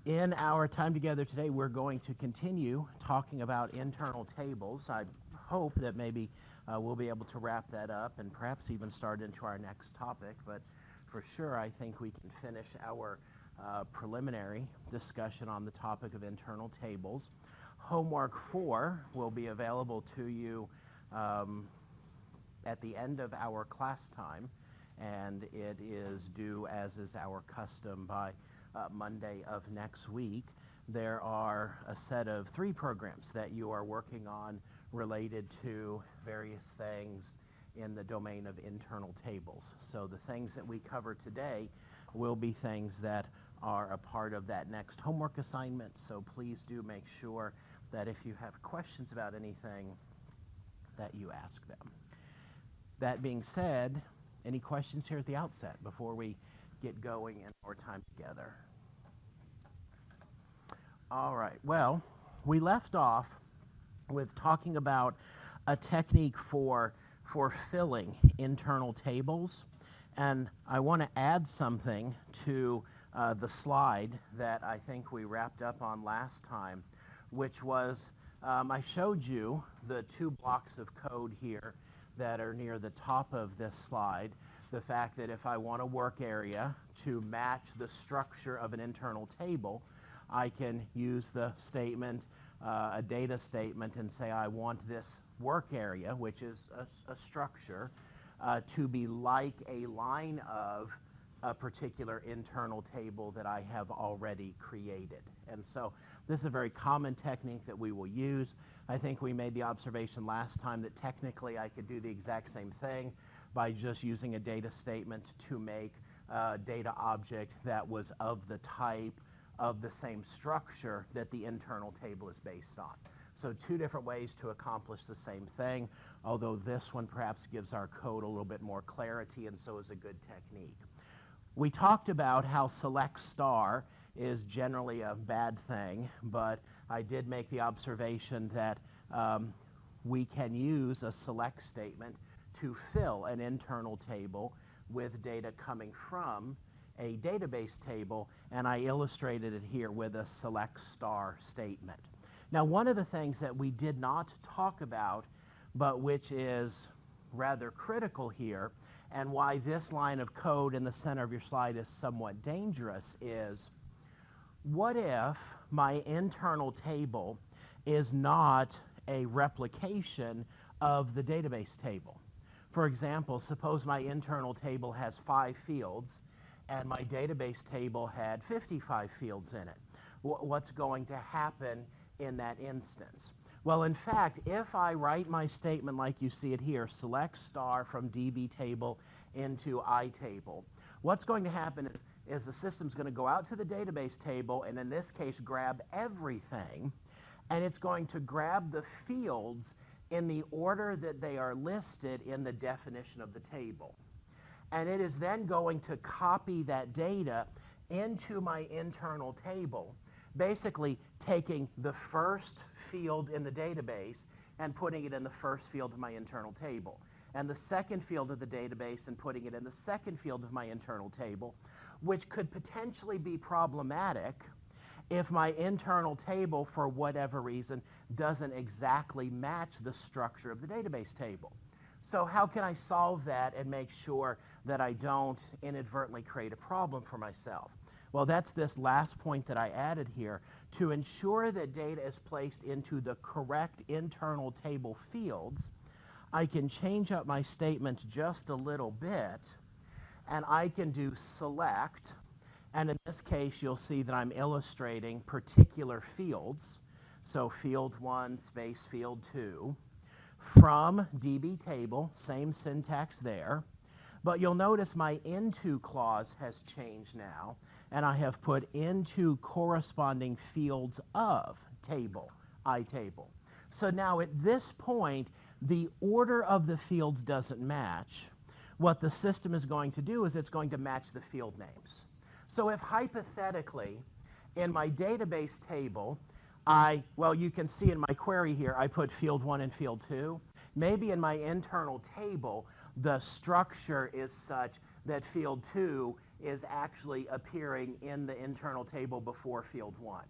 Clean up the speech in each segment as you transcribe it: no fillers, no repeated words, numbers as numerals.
In our time together today, we're going to continue talking about internal tables. I hope that maybe we'll be able to wrap that up and perhaps even start into our next topic, but for sure I think we can finish our preliminary discussion on the topic of internal tables. Homework 4 will be available to you at the end of our class time, and it is due, as is our custom, by Monday of next week. There are a set of 3 programs that you are working on related to various things in the domain of internal tables. So the things that we cover today will be things that are a part of that next homework assignment, so please do make sure that if you have questions about anything that you ask them. That being said, any questions here at the outset before we get going in our time together? All right, well, we left off with talking about a technique for filling internal tables, and I want to add something to the slide that I think we wrapped up on last time, which was I showed you the 2 blocks of code here that are near the top of this slide. The fact that if I want a work area to match the structure of an internal table, I can use the statement, a data statement, and say I want this work area, which is a structure, to be like a line of a particular internal table that I have already created. And so this is a very common technique that we will use. I think we made the observation last time that technically I could do the exact same thing by just using a data statement to make a data object that was of the type of the same structure that the internal table is based on. So 2 different ways to accomplish the same thing, although this one perhaps gives our code a little bit more clarity and so is a good technique. We talked about how select star is generally a bad thing, but I did make the observation that we can use a select statement to fill an internal table with data coming from a database table, and I illustrated it here with a select star statement. Now, one of the things that we did not talk about, but which is rather critical here, and why this line of code in the center of your slide is somewhat dangerous, is what if my internal table is not a replication of the database table? For example, suppose my internal table has 5 fields and my database table had 55 fields in it. What's going to happen in that instance? Well, in fact, if I write my statement like you see it here, select star from DB table into I table, what's going to happen is the system's going to go out to the database table and in this case grab everything, and it's going to grab the fields in the order that they are listed in the definition of the table. And it is then going to copy that data into my internal table, basically taking the first field in the database and putting it in the first field of my internal table, and the second field of the database and putting it in the second field of my internal table, which could potentially be problematic if my internal table, for whatever reason, doesn't exactly match the structure of the database table. So how can I solve that and make sure that I don't inadvertently create a problem for myself? Well, that's this last point that I added here. To ensure that data is placed into the correct internal table fields, I can change up my statement just a little bit, and I can do select, and in this case you'll see that I'm illustrating particular fields, so field 1 space field 2, from DB table, same syntax there, but you'll notice my into clause has changed now, and I have put into corresponding fields of table, I table. So now at this point, the order of the fields doesn't match. What the system is going to do is it's going to match the field names. So if hypothetically, in my database table, well, you can see in my query here, I put field 1 and field 2. Maybe in my internal table, the structure is such that field 2 is actually appearing in the internal table before field 1.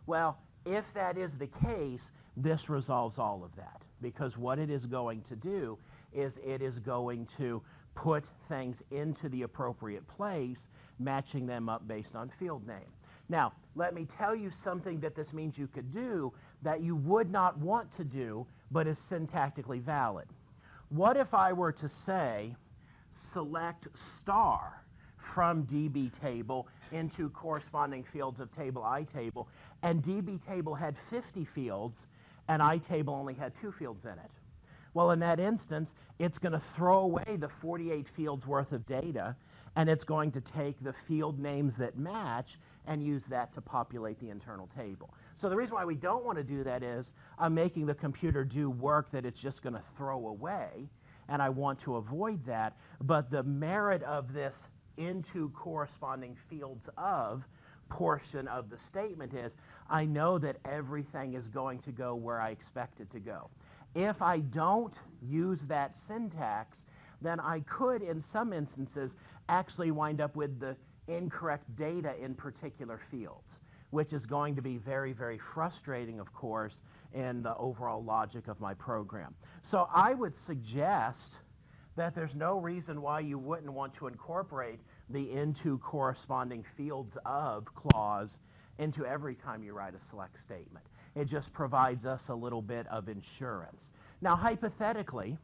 Well, if that is the case, this resolves all of that, because what it is going to do is it is going to put things into the appropriate place, matching them up based on field name. Now, let me tell you something that this means you could do that you would not want to do, but is syntactically valid. What if I were to say, select star from DB table into corresponding fields of table I table, and DB table had 50 fields, and I table only had 2 fields in it? Well, in that instance, it's going to throw away the 48 fields worth of data, and it's going to take the field names that match and use that to populate the internal table. So the reason why we don't want to do that is I'm making the computer do work that it's just going to throw away, and I want to avoid that. But the merit of this into corresponding fields of portion of the statement is I know that everything is going to go where I expect it to go. If I don't use that syntax, then I could, in some instances, actually wind up with the incorrect data in particular fields, which is going to be very, very frustrating, of course, in the overall logic of my program. So I would suggest that there's no reason why you wouldn't want to incorporate the into corresponding fields of clause into every time you write a select statement. It just provides us a little bit of insurance. Now, hypothetically,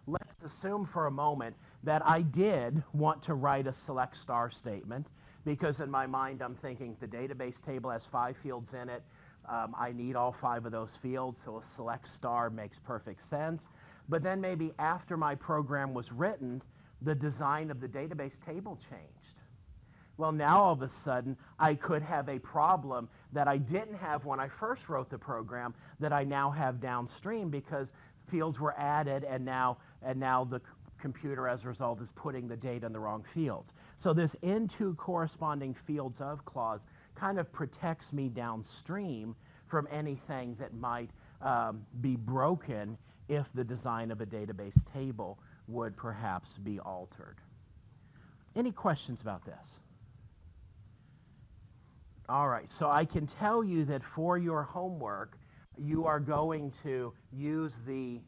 let's assume for a moment that I did want to write a select star statement, because in my mind I'm thinking the database table has 5 fields in it. I need all 5 of those fields, so a select star makes perfect sense. But then maybe after my program was written, the design of the database table changed. Well, now all of a sudden, I could have a problem that I didn't have when I first wrote the program that I now have downstream, because fields were added, and now the computer, as a result, is putting the data in the wrong fields. So this into corresponding fields of clause kind of protects me downstream from anything that might be broken if the design of a database table would perhaps be altered. Any questions about this? All right, so I can tell you that for your homework, you are going to use the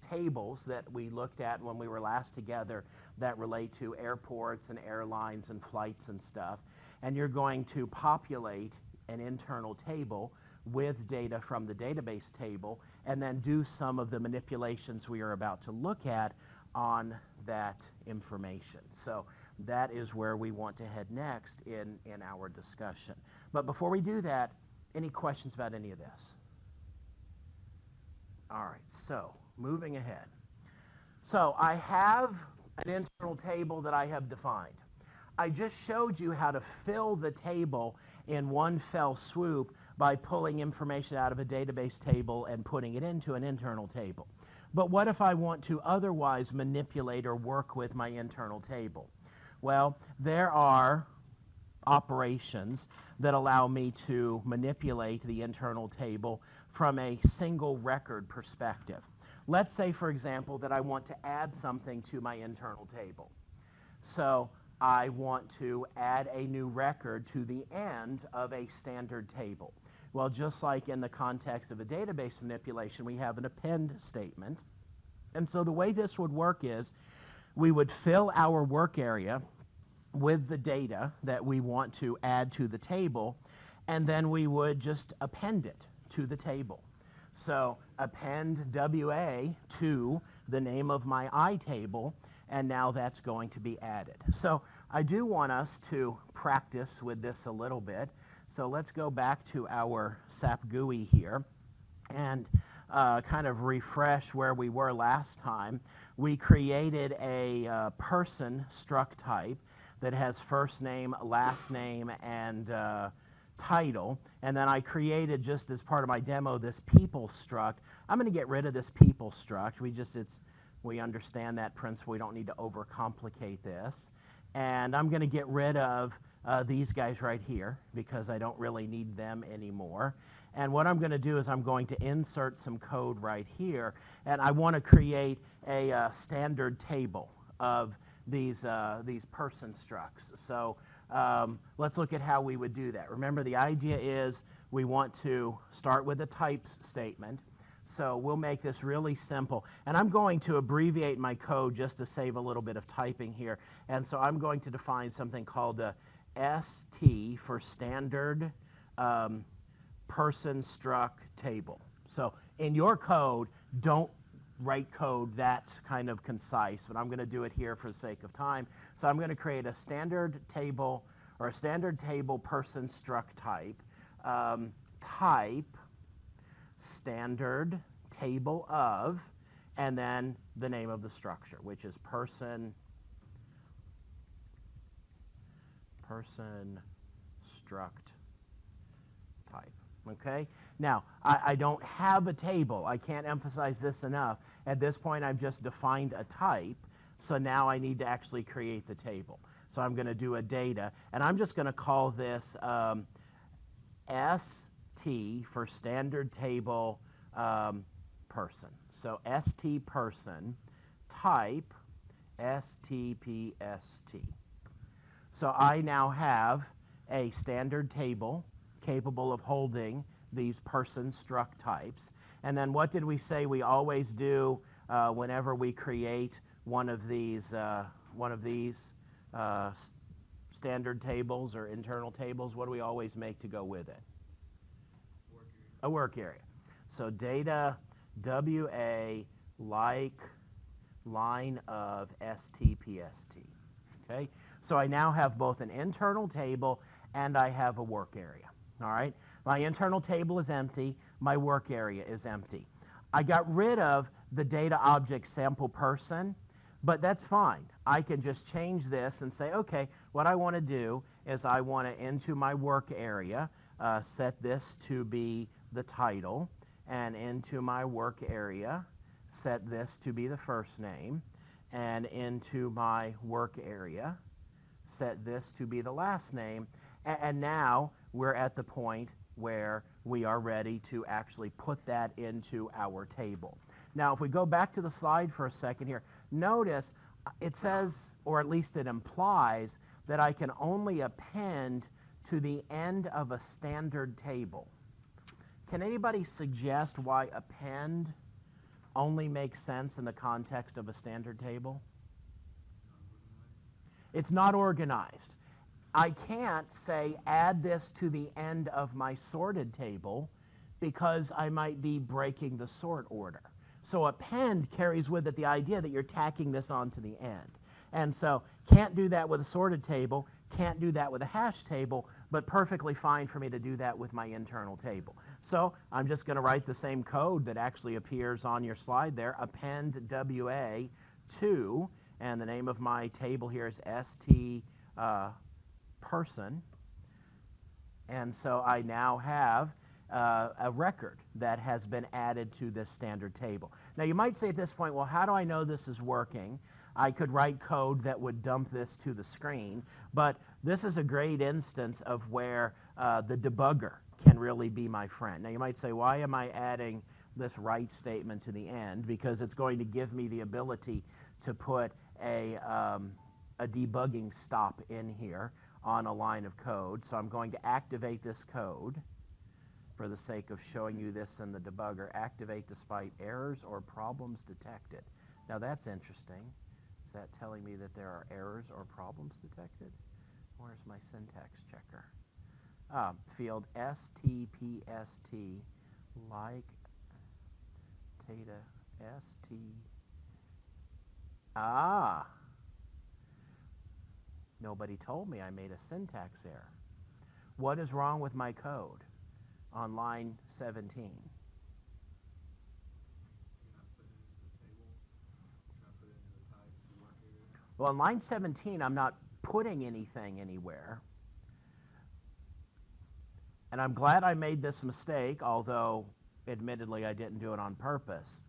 tables that we looked at when we were last together that relate to airports and airlines and flights and stuff, and you're going to populate an internal table with data from the database table, and then do some of the manipulations we are about to look at on that information. So that is where we want to head next in our discussion. But before we do that, any questions about any of this? All right, so moving ahead. So I have an internal table that I have defined. I just showed you how to fill the table in one fell swoop by pulling information out of a database table and putting it into an internal table. But what if I want to otherwise manipulate or work with my internal table? Well, there are operations that allow me to manipulate the internal table from a single record perspective. Let's say, for example, that I want to add something to my internal table. So I want to add a new record to the end of a standard table. Well, just like in the context of a database manipulation, we have an append statement. And so the way this would work is we would fill our work area with the data that we want to add to the table, and then we would just append it to the table. So append WA to the name of my I table, and now that's going to be added. So I do want us to practice with this a little bit. So let's go back to our SAP GUI here and kind of refresh where we were last time. We created a person struct type that has first name, last name, and title. And then I created, just as part of my demo, this people struct. I'm going to get rid of this people struct. We understand that principle. We don't need to overcomplicate this. And I'm going to get rid of these guys right here because I don't really need them anymore. And what I'm going to do is I'm going to insert some code right here, and I want to create a standard table of these person structs. So let's look at how we would do that. Remember, the idea is we want to start with a types statement. So we'll make this really simple. And I'm going to abbreviate my code just to save a little bit of typing here. And so I'm going to define something called a ST for standard person struct table. So in your code, don't write code that's kind of concise, but I'm going to do it here for the sake of time. So I'm going to create a standard table or a standard table person struct type. Type standard table of, and then the name of the structure, which is person struct type. Okay? Now, I don't have a table. I can't emphasize this enough. At this point, I've just defined a type, so now I need to actually create the table. So I'm going to do a data, and I'm just going to call this ST for standard table person. So ST person, type STPST. So I now have a standard table capable of holding these person struct types. And then what did we say we always do whenever we create one of these standard tables or internal tables? What do we always make to go with it? A work area. So data WA like line of STPST. Okay? So I now have both an internal table and I have a work area. All right? My internal table is empty. My work area is empty. I got rid of the data object sample person, but that's fine. I can just change this and say, okay, what I want to do is I want to, into my work area, set this to be the title, and into my work area, set this to be the first name, and into my work area, set this to be the last name, and now we're at the point where we are ready to actually put that into our table. Now, if we go back to the slide for a second here, notice it says, or at least it implies, that I can only append to the end of a standard table. Can anybody suggest why append only makes sense in the context of a standard table? It's not organized. I can't say add this to the end of my sorted table because I might be breaking the sort order. So append carries with it the idea that you're tacking this onto the end. And so can't do that with a sorted table, can't do that with a hash table, but perfectly fine for me to do that with my internal table. So I'm just going to write the same code that actually appears on your slide there, append WA to, and the name of my table here is ST person. And so I now have a record that has been added to this standard table. Now you might say at this point, well, how do I know this is working? I could write code that would dump this to the screen, but this is a great instance of where the debugger can really be my friend. Now you might say, why am I adding this write statement to the end? Because it's going to give me the ability to put a debugging stop in here on a line of code. So I'm going to activate this code for the sake of showing you this in the debugger. Activate despite errors or problems detected. Now that's interesting. Is that telling me that there are errors or problems detected? Where's my syntax checker? Field STPST like data ST. Nobody told me I made a syntax error. What is wrong with my code on line 17? Well, on line 17, I'm not putting anything anywhere. And I'm glad I made this mistake, although admittedly I didn't do it on purpose.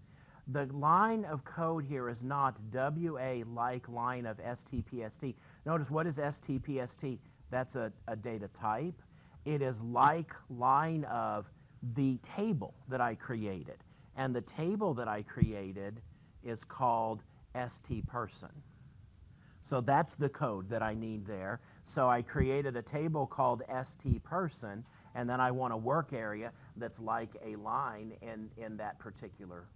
The line of code here is not WA like line of STPST. Notice, what is STPST? That's a data type. It is like line of the table that I created. And the table that I created is called ST person. So that's the code that I need there. So I created a table called stPerson, and then I want a work area that's like a line in that particular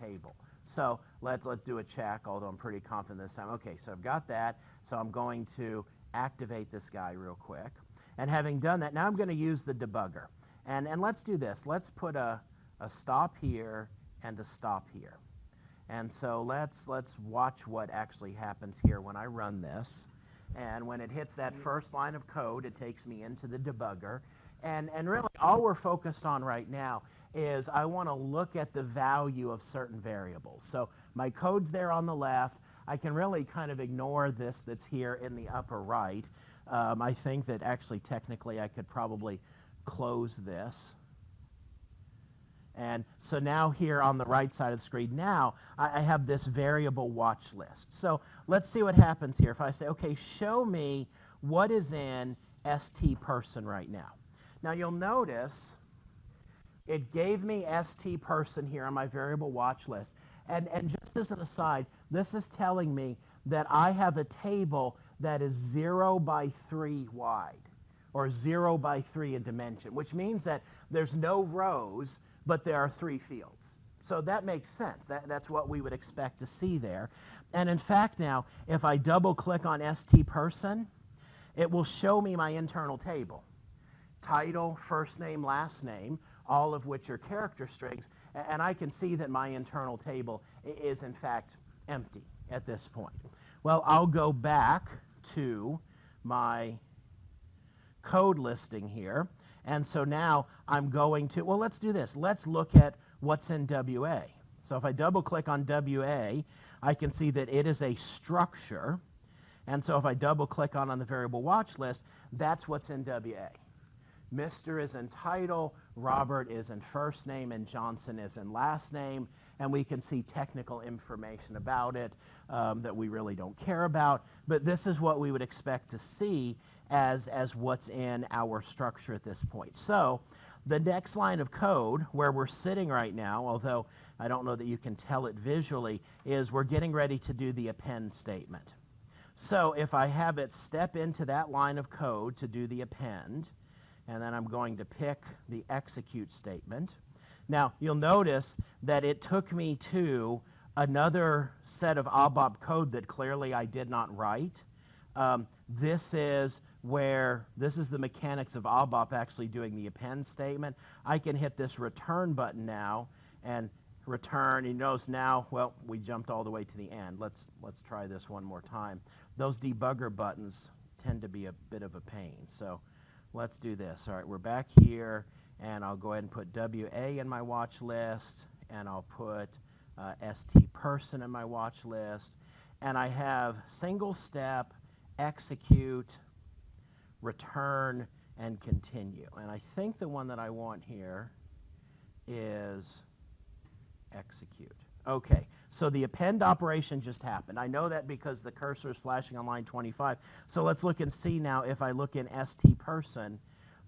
table. So let's do a check, although I'm pretty confident this time. Okay, so I've got that. So I'm going to activate this guy real quick. And having done that, now I'm going to use the debugger. And let's do this. Let's put a stop here and a stop here. And so let's watch what actually happens here when I run this. And when it hits that first line of code, it takes me into the debugger. And really all we're focused on right now is I want to look at the value of certain variables. So my code's there on the left. I can really kind of ignore this that's here in the upper right. I think that actually technically I could probably close this. And so now here on the right side of the screen, now I have this variable watch list. So let's see what happens here. If I say, okay, show me what is in stPerson right now. Now you'll notice it gave me stPerson here on my variable watch list. And just as an aside, this is telling me that I have a table that is 0 by 3 wide, or 0 by 3 in dimension, which means that there's no rows, but there are 3 fields. So that makes sense. That's what we would expect to see there. And in fact now, if I double click on stPerson, it will show me my internal table. Title, first name, last name, all of which are character strings, and I can see that my internal table is in fact empty at this point. Well, I'll go back to my code listing here, and so now I'm going to, well, let's do this. Let's look at what's in WA. So if I double click on WA, I can see that it is a structure, and so if I double click on the variable watch list, that's what's in WA. Mr. is in title, Robert is in first name, and Johnson is in last name, and we can see technical information about it that we really don't care about, but this is what we would expect to see as what's in our structure at this point. So the next line of code where we're sitting right now, although I don't know that you can tell it visually, is we're getting ready to do the append statement. So if I have it step into that line of code to do the append, and then I'm going to pick the execute statement. Now, you'll notice that it took me to another set of ABAP code that clearly I did not write. This is the mechanics of ABAP actually doing the append statement. I can hit this return button now and return. You notice now, well, we jumped all the way to the end. Let's try this one more time. Those debugger buttons tend to be a bit of a pain. So let's do this. All right, we're back here, and I'll go ahead and put WA in my watch list, and I'll put stPerson in my watch list, and I have single step, execute, return, and continue. And I think the one that I want here is execute. Okay, so the append operation just happened. I know that because the cursor is flashing on line 25. So let's look and see now. If I look in stPerson,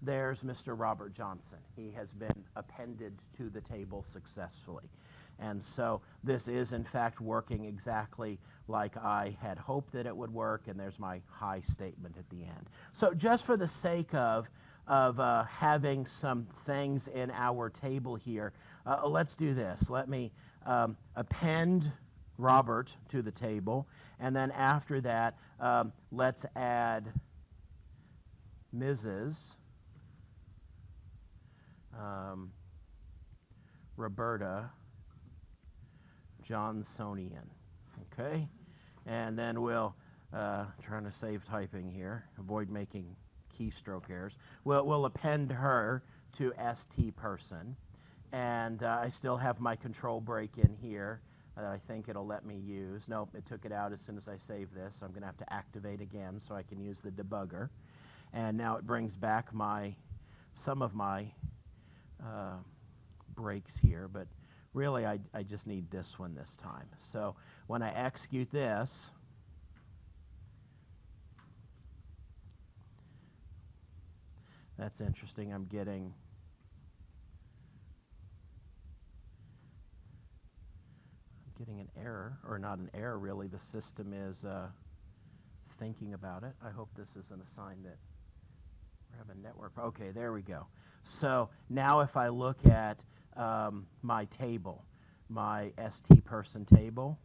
there's Mr. Robert Johnson. He has been appended to the table successfully. And so this is in fact working exactly like I had hoped that it would work, and there's my hi statement at the end. So just for the sake of having some things in our table here, let's do this. Let me append Robert to the table, and then after that, let's add Mrs. Roberta Johnsonian. Okay, and then we'll trying to save typing here, avoid making keystroke errors. We'll append her to stPerson. And I still have my control break in here that I think it'll let me use. Nope, it took it out as soon as I save this. So I'm going to have to activate again so I can use the debugger. And now it brings back some of my breaks here, but really I just need this one this time. So when I execute this, that's interesting. I'm getting getting an error, or not an error really, the system is thinking about it. I hope this isn't a sign that we're having network. Okay, there we go. So now if I look at my table, my ST person table,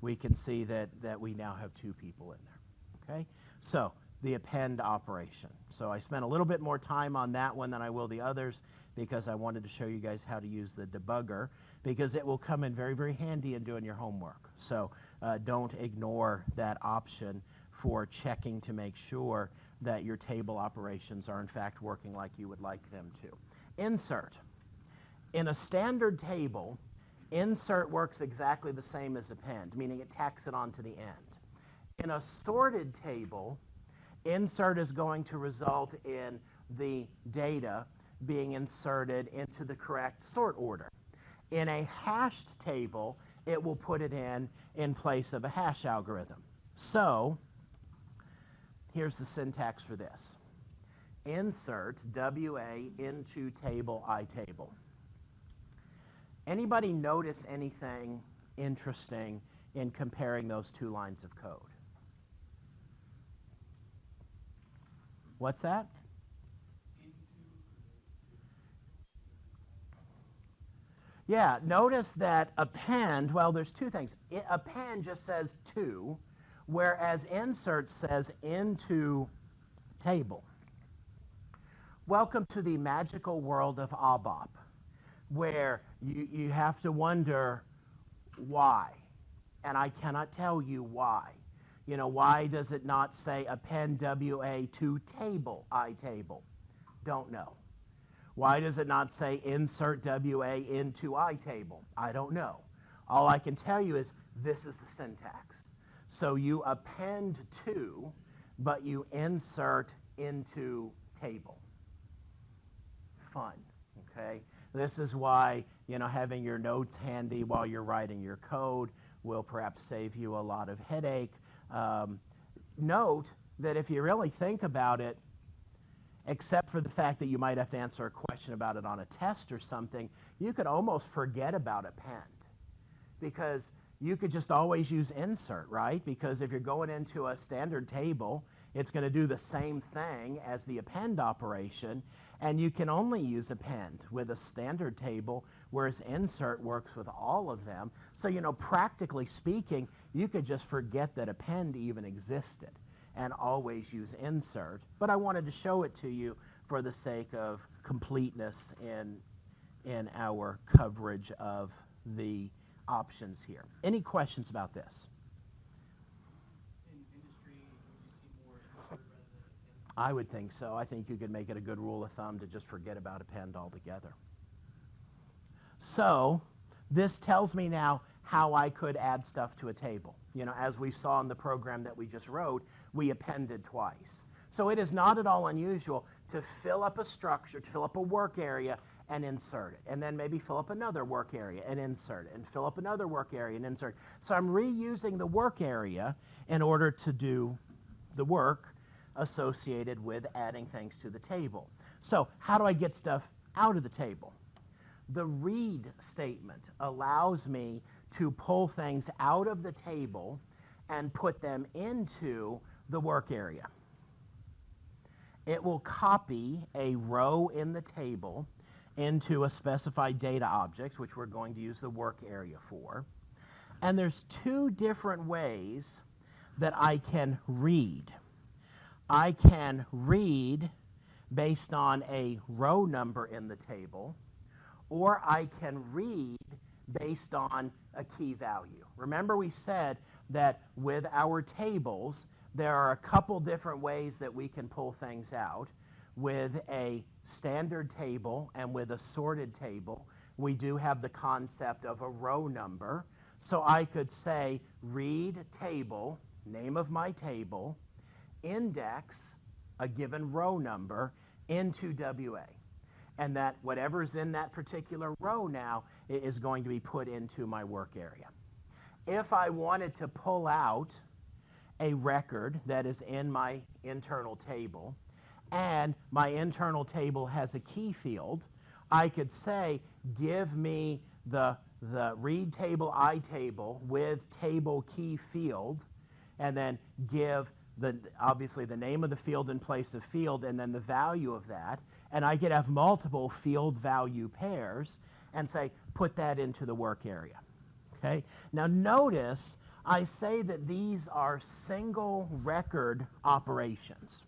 we can see that we now have 2 people in there, okay? So the append operation. So I spent a little bit more time on that one than I will the others because I wanted to show you guys how to use the debugger because it will come in very, very handy in doing your homework. So don't ignore that option for checking to make sure that your table operations are in fact working like you would like them to. Insert. In a standard table, insert works exactly the same as append, meaning it tacks it onto the end. In a sorted table, insert is going to result in the data being inserted into the correct sort order. In a hashed table, it will put it in place of a hash algorithm. So here's the syntax for this. Insert WA into table ITable. Anybody notice anything interesting in comparing those 2 lines of code? What's that? Yeah, notice that append, well, there's 2 things. Append just says to, whereas insert says into table. Welcome to the magical world of ABAP, where you have to wonder why, and I cannot tell you why. You know, why does it not say append WA to table ITable? Don't know. Why does it not say insert WA into ITable? I don't know. All I can tell you is this is the syntax. So you append to, but you insert into table. Fun, okay? This is why, you know, having your notes handy while you're writing your code will perhaps save you a lot of headache. Note that if you really think about it, except for the fact that you might have to answer a question about it on a test or something, you could almost forget about append because you could just always use insert, right? Because if you're going into a standard table, it's going to do the same thing as the append operation, and you can only use append with a standard table, whereas insert works with all of them. So, you know, practically speaking, you could just forget that append even existed and always use insert. But I wanted to show it to you for the sake of completeness in our coverage of the options here. Any questions about this? In industry, would you see more insert rather than append? I would think so. I think you could make it a good rule of thumb to just forget about append altogether. So this tells me now how I could add stuff to a table. You know, as we saw in the program that we just wrote, we appended twice. So it is not at all unusual to fill up a structure, to fill up a work area and insert it, and then maybe fill up another work area and insert it, and fill up another work area and insert it. So I'm reusing the work area in order to do the work associated with adding things to the table. So how do I get stuff out of the table? The read statement allows me to pull things out of the table and put them into the work area. It will copy a row in the table into a specified data object, which we're going to use the work area for. And there's 2 different ways that I can read. I can read based on a row number in the table, or I can read based on a key value. Remember we said that with our tables, there are a couple different ways that we can pull things out. With a standard table and with a sorted table, we do have the concept of a row number. So I could say read table, name of my table, index a given row number into WA. And that whatever's in that particular row now is going to be put into my work area. If I wanted to pull out a record that is in my internal table, and my internal table has a key field, I could say, give me the read table I table with table key field, and then give obviously the name of the field in place of field and then the value of that. And I could have multiple field value pairs and say, put that into the work area. Okay? Now notice I say that these are single record operations.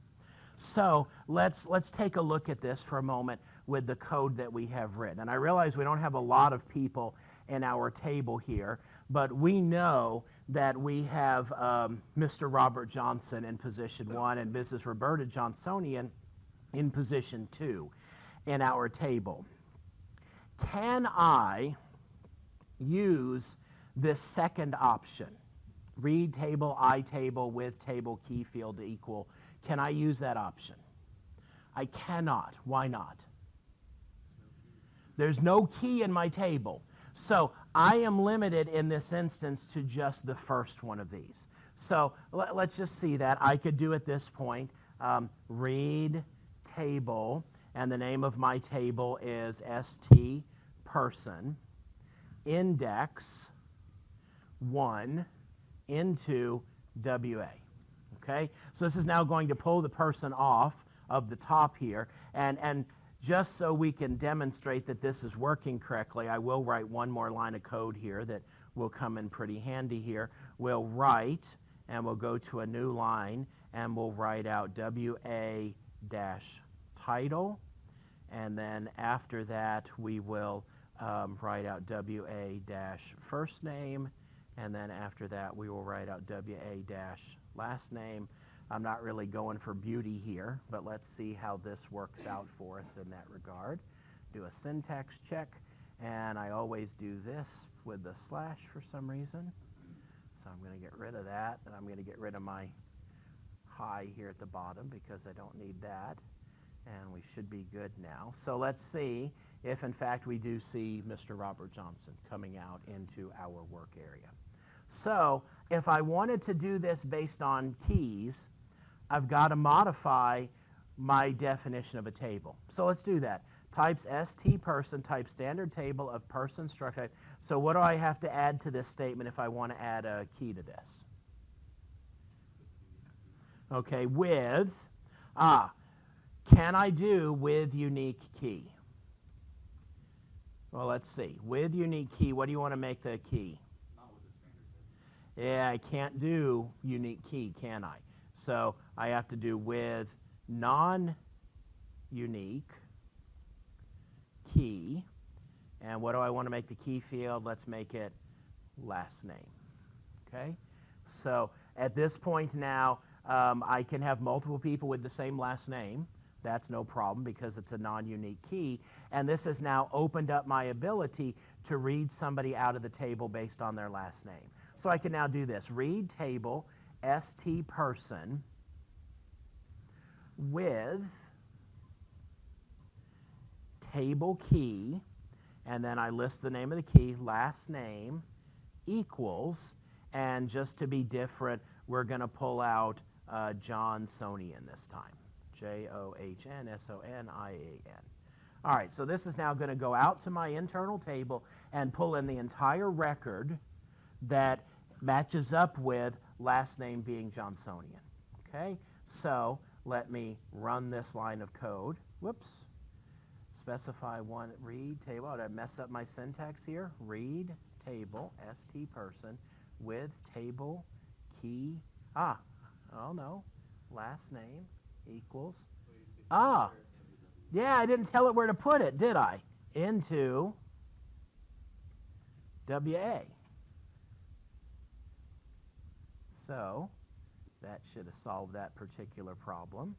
So let's take a look at this for a moment with the code that we have written. And I realize we don't have a lot of people in our table here, but we know that we have Mr. Robert Johnson in position 1 and Mrs. Roberta Johnsonian in position 2 in our table. Can I use this second option, read table I table with table key field equal? Can I use that option? I cannot. Why not? There's no key in my table. So I am limited in this instance to just the first one of these. So let's just see that. I could do at this point, read table, and the name of my table is ST person, index 1 into WA. Okay, so this is now going to pull the person off of the top here, and just so we can demonstrate that this is working correctly, I will write one more line of code here that will come in pretty handy here. We'll write, and we'll go to a new line, and we'll write out WA-title, and then after that we will write out WA-first name, and then after that we will write out WA-last name. I'm not really going for beauty here, but let's see how this works out for us in that regard. Do a syntax check, and I always do this with the slash for some reason. So I'm going to get rid of that, and I'm going to get rid of my high here at the bottom because I don't need that. And we should be good now. So let's see if, in fact, we do see Mr. Robert Johnson coming out into our work area. So if I wanted to do this based on keys, I've got to modify my definition of a table. So let's do that. Types ST person, type standard table of person structure. So what do I have to add to this statement if I want to add a key to this? Okay, with, can I do with unique key? Well, let's see. With unique key, what do you want to make the key? Not with the standard table. Yeah, I can't do unique key, can I? So I have to do with non-unique key. And what do I want to make the key field? Let's make it last name. Okay? So at this point now, I can have multiple people with the same last name. That's no problem because it's a non-unique key. And this has now opened up my ability to read somebody out of the table based on their last name. So I can now do this. Read table ST person with table key, and then I list the name of the key, last name equals, and just to be different, we're going to pull out Johnsonian this time. Johnsonian. All right, so this is now going to go out to my internal table and pull in the entire record that matches up with last name being Johnsonian. Okay, so let me run this line of code. Whoops. Specify one read table. Did I mess up my syntax here? Read table ST person with table key. Oh no, last name equals. Yeah, I didn't tell it where to put it, did I? Into WA. So that should have solved that particular problem.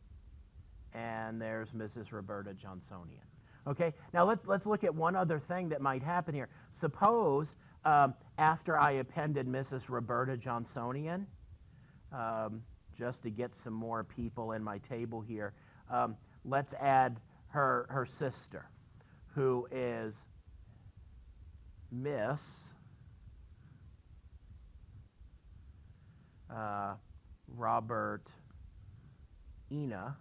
And there's Mrs. Roberta Johnsonian. Okay, now let's look at one other thing that might happen here. Suppose after I appended Mrs. Roberta Johnsonian, just to get some more people in my table here, let's add her sister, who is Miss Robert Ina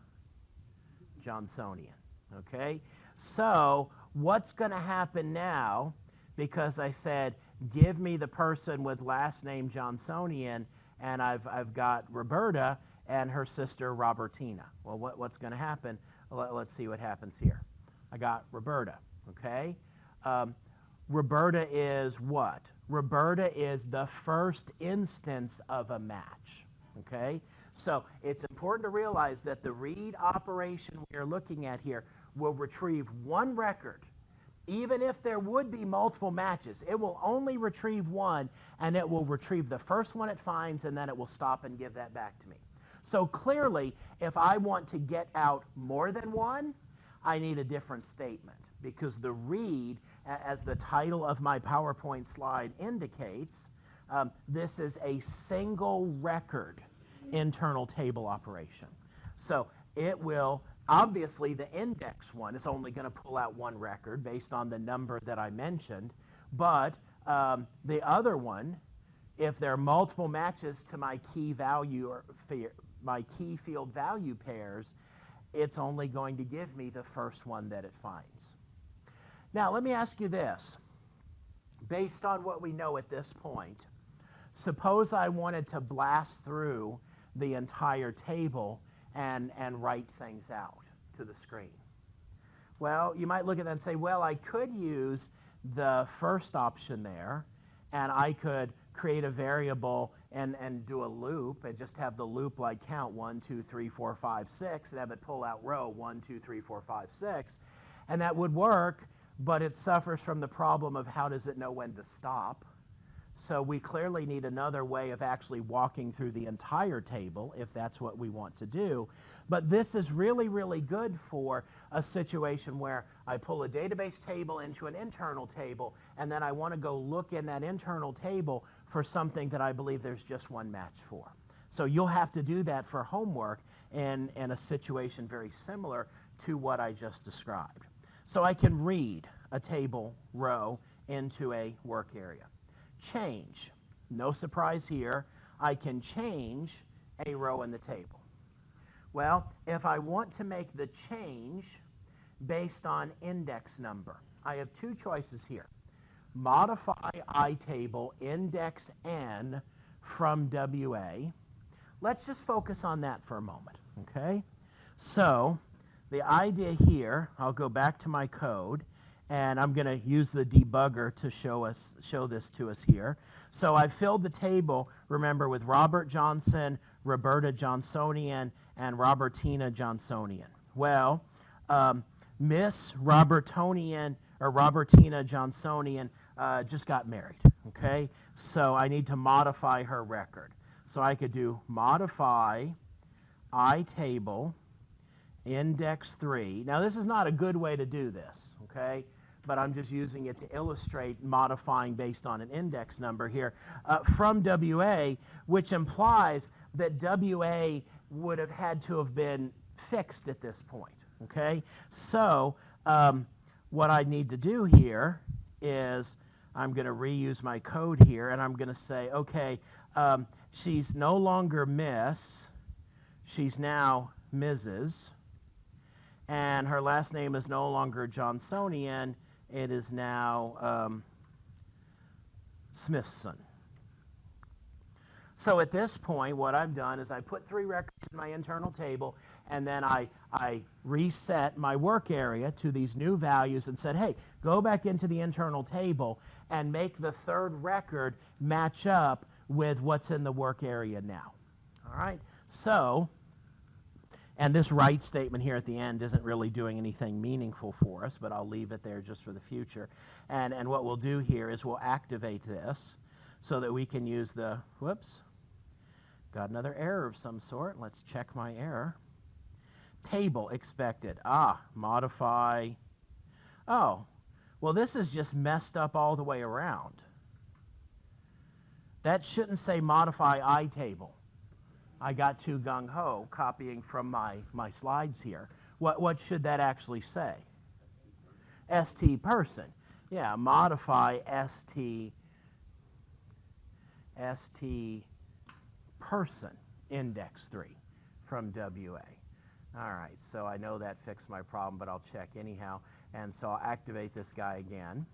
Johnsonian. Okay, so what's going to happen now? because I said, give me the person with last name Johnsonian, and I've got Roberta and her sister Robertina. Well, what's going to happen? Let's see what happens here. I got Roberta, okay? Roberta is what? Roberta is the first instance of a match, okay? So it's important to realize that the read operation we are looking at here will retrieve one record. Even if there would be multiple matches, it will only retrieve one, and it will retrieve the first one it finds, and then it will stop and give that back to me. So clearly, if I want to get out more than one, I need a different statement, because the read, as the title of my PowerPoint slide indicates, this is a single record internal table operation. So it will, obviously the index one is only going to pull out one record based on the number that I mentioned, but the other one, if there are multiple matches to my key value or my key field value pairs, it's only going to give me the first one that it finds. Now, let me ask you this. Based on what we know at this point, suppose I wanted to blast through the entire table and write things out to the screen. Well, you might look at that and say, well, I could use the first option there, and I could create a variable and do a loop and just have the loop like count 1, 2, 3, 4, 5, 6 and have it pull out row 1, 2, 3, 4, 5, 6. And that would work, but it suffers from the problem of how does it know when to stop. So we clearly need another way of actually walking through the entire table if that's what we want to do. But this is really, really good for a situation where I pull a database table into an internal table, and then I want to go look in that internal table for something that I believe there's just one match for. So you'll have to do that for homework in a situation very similar to what I just described. So I can read a table row into a work area. Change. No surprise here. I can change a row in the table. Well, if I want to make the change based on index number, I have two choices here. Modify itable index n from WA. Let's just focus on that for a moment, okay? So the idea here, I'll go back to my code, and I'm going to use the debugger to show this to us here. So I filled the table, remember, with Robert Johnson, Roberta Johnsonian, and Robertina Johnsonian. Well, Miss Robertina Johnsonian just got married, okay? So I need to modify her record. So I could do modify itable index 3. Now this is not a good way to do this, okay? But I'm just using it to illustrate modifying based on an index number here from WA, which implies that WA would have had to have been fixed at this point, okay? So what I need to do here is I'm going to reuse my code here, and I'm going to say, okay, she's no longer Miss, she's now Mrs., and her last name is no longer Johnsonian, it is now Smithson. So at this point, what I've done is I put 3 records in my internal table, and then I reset my work area to these new values and said, hey, go back into the internal table and make the 3rd record match up with what's in the work area now. All right? So, and this write statement here at the end isn't really doing anything meaningful for us, but I'll leave it there just for the future. And what we'll do here is we'll activate this so that we can use the, whoops, got another error of some sort. Let's check my error. Table expected. Modify. Oh, well, this is just messed up all the way around. That shouldn't say modify itable. I got too gung-ho copying from my slides here. What should that actually say? ST person. Yeah, modify ST person index 3 from WA. All right, so I know that fixed my problem, but I'll check anyhow. And so I'll activate this guy again.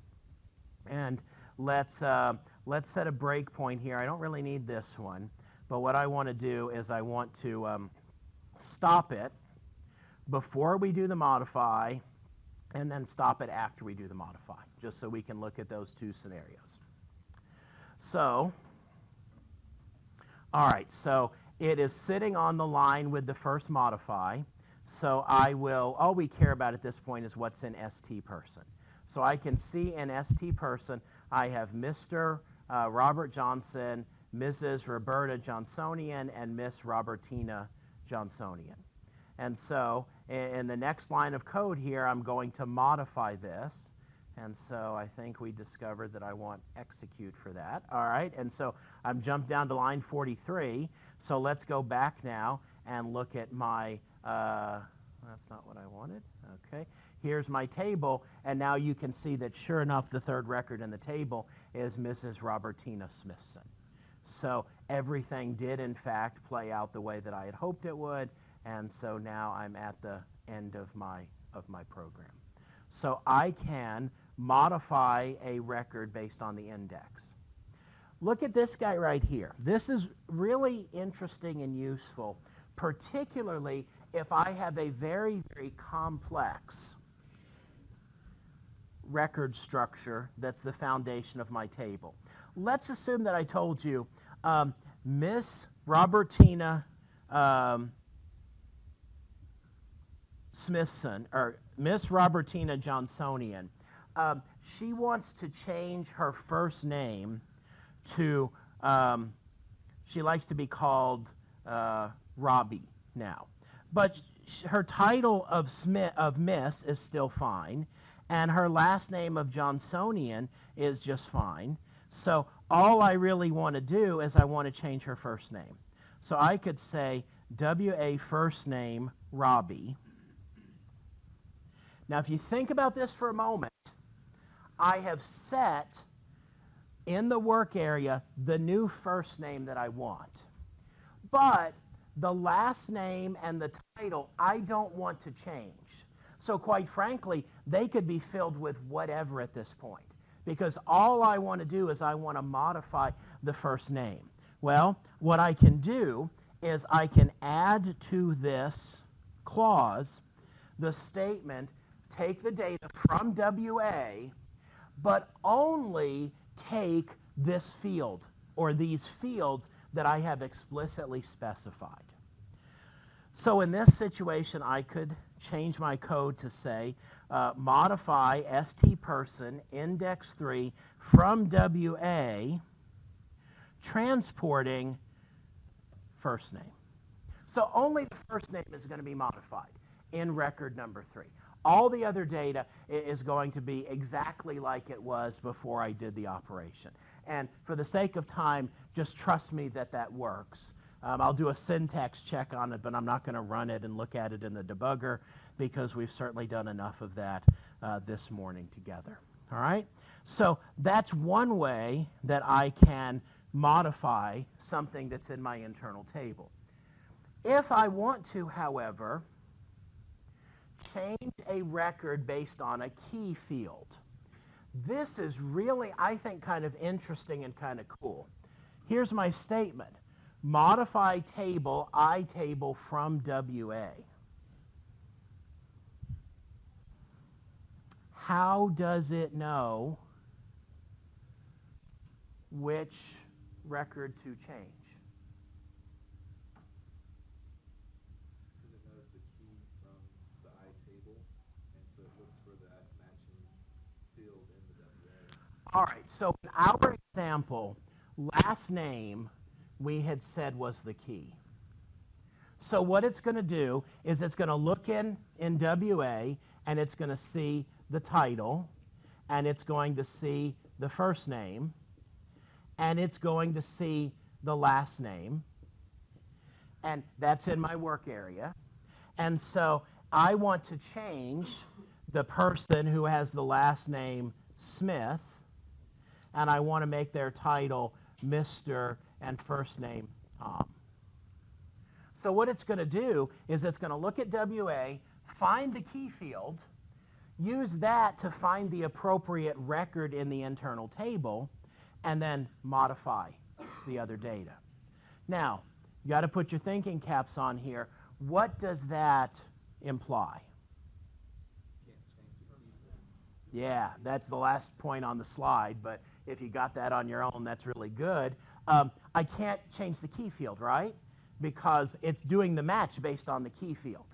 And let's set a break point here. I don't really need this one, but what I want to do is I want to stop it before we do the modify, and then stop it after we do the modify, just so we can look at those two scenarios. So, all right, so it is sitting on the line with the first modify. So I will, all we care about at this point is what's in ST person. So I can see in ST person, I have Mr. Robert Johnson, Mrs. Roberta Johnsonian, and Miss Robertina Johnsonian. And so in the next line of code here, I'm going to modify this. And so I think we discovered that I want execute for that. All right, and so I'm jumped down to line 43. So let's go back now and look at my, that's not what I wanted. Okay, here's my table. And now you can see that sure enough, the third record in the table is Mrs. Robertina Smithson. So everything did, in fact, play out the way that I had hoped it would. And so now I'm at the end of my program. So I can modify a record based on the index. Look at this guy right here. This is really interesting and useful, particularly if I have a very, very complex record structure that's the foundation of my table. Let's assume that I told you Miss Robertina Smithson, or Miss Robertina Johnsonian, she wants to change her first name to, she likes to be called Robbie now. But her title of Miss is still fine, and her last name of Johnsonian is just fine. So all I really want to do is I want to change her first name. So I could say WA first name Robbie. Now, if you think about this for a moment, I have set in the work area the new first name that I want. But the last name and the title, I don't want to change. So quite frankly, they could be filled with whatever at this point, because all I want to do is I want to modify the first name. Well, what I can do is I can add to this clause the statement, take the data from WA, but only take this field or these fields that I have explicitly specified. So in this situation, I could change my code to say modify ST person index 3 from WA transporting first name. So only the first name is going to be modified in record number 3. All the other data is going to be exactly like it was before I did the operation. And for the sake of time, just trust me that that works. I'll do a syntax check on it, but I'm not going to run it and look at it in the debugger because we've certainly done enough of that this morning together. All right? So that's one way that I can modify something that's in my internal table. If I want to, however, change a record based on a key field. This is really, I think, kind of interesting and kind of cool. Here's my statement. Modify table, iTable from WA. How does it know which record to change? All right, so in our example, last name we had said was the key. So what it's going to do is it's going to look in WA, and it's going to see the title, and it's going to see the first name, and it's going to see the last name, and that's in my work area. And so I want to change the person who has the last name Smith, and I want to make their title Mr. and first name Tom. So what it's going to do is it's going to look at WA, find the key field, use that to find the appropriate record in the internal table, and then modify the other data. Now, you got to put your thinking caps on here. What does that imply? Yeah, that's the last point on the slide, but if you got that on your own, that's really good. I can't change the key field, right? Because it's doing the match based on the key field.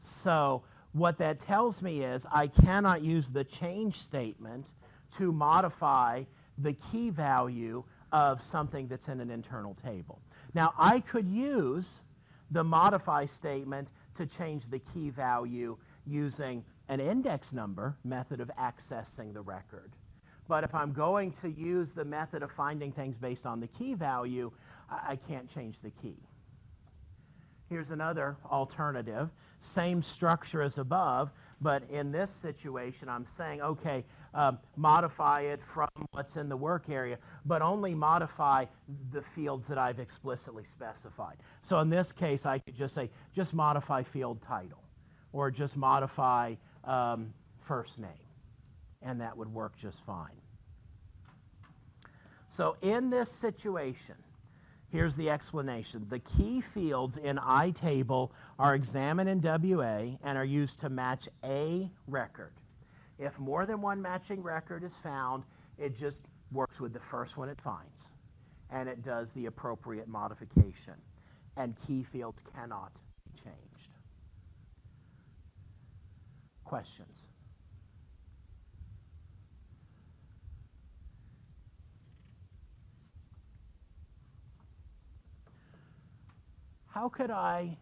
So what that tells me is I cannot use the change statement to modify the key value of something that's in an internal table. Now, I could use the modify statement to change the key value using an index number method of accessing the record. But if I'm going to use the method of finding things based on the key value, I can't change the key. Here's another alternative. Same structure as above, but in this situation, I'm saying, okay, modify it from what's in the work area, but only modify the fields that I've explicitly specified. So in this case, I could just say, just modify field title, or just modify first name, and that would work just fine. So in this situation, here's the explanation. The key fields in iTable are examined in WA and are used to match a record. If more than one matching record is found, it just works with the first one it finds, and it does the appropriate modification. And key fields cannot be changed. Questions? How could I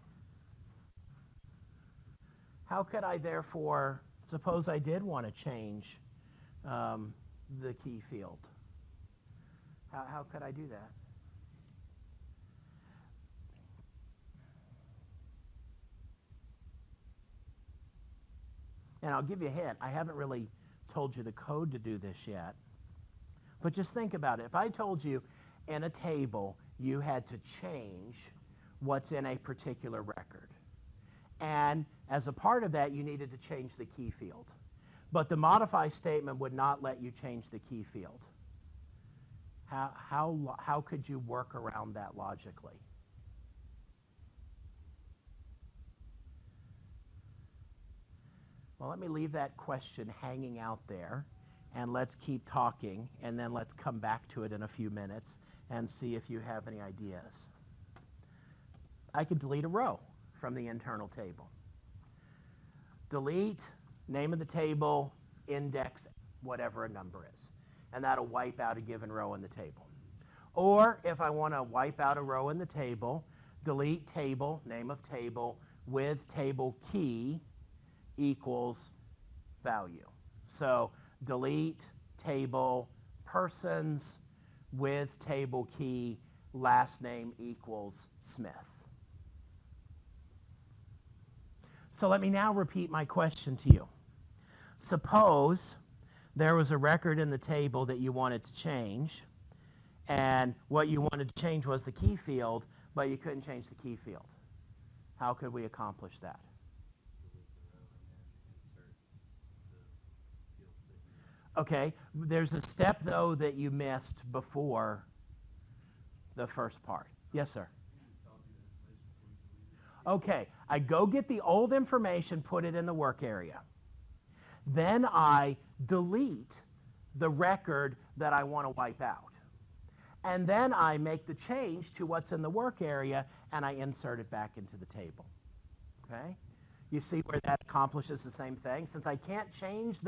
therefore, suppose I did want to change the key field? How could I do that? And I'll give you a hint. I haven't really told you the code to do this yet. But just think about it. If I told you in a table you had to change what's in a particular record, and as a part of that you needed to change the key field, but the modify statement would not let you change the key field, how could you work around that logically? Well, let me leave that question hanging out there, and let's keep talking, and then let's come back to it in a few minutes and see if you have any ideas. I could delete a row from the internal table. Delete name of the table, index, whatever a number is, and that'll wipe out a given row in the table. Or if I want to wipe out a row in the table, delete table, name of table, with table key equals value. So delete table persons with table key last name equals Smith. So let me now repeat my question to you. Suppose there was a record in the table that you wanted to change, and what you wanted to change was the key field, but you couldn't change the key field. How could we accomplish that? Okay, there's a step, though, that you missed before the first part. Yes, sir? Okay, I go get the old information, put it in the work area. Then I delete the record that I want to wipe out. And then I make the change to what's in the work area, and I insert it back into the table. Okay? You see where that accomplishes the same thing? Since I can't change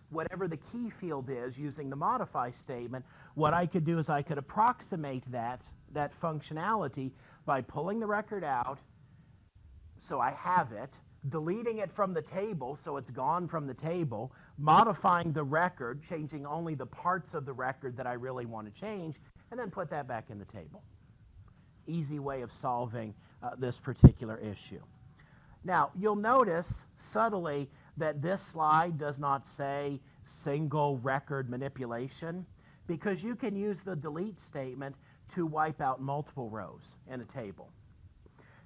whatever the key field is using the modify statement, what I could do is I could approximate that functionality by pulling the record out so I have it, deleting it from the table so it's gone from the table, modifying the record, changing only the parts of the record that I really want to change, and then put that back in the table. Easy way of solving this particular issue. Now, you'll notice subtly that this slide does not say single record manipulation, because you can use the delete statement to wipe out multiple rows in a table.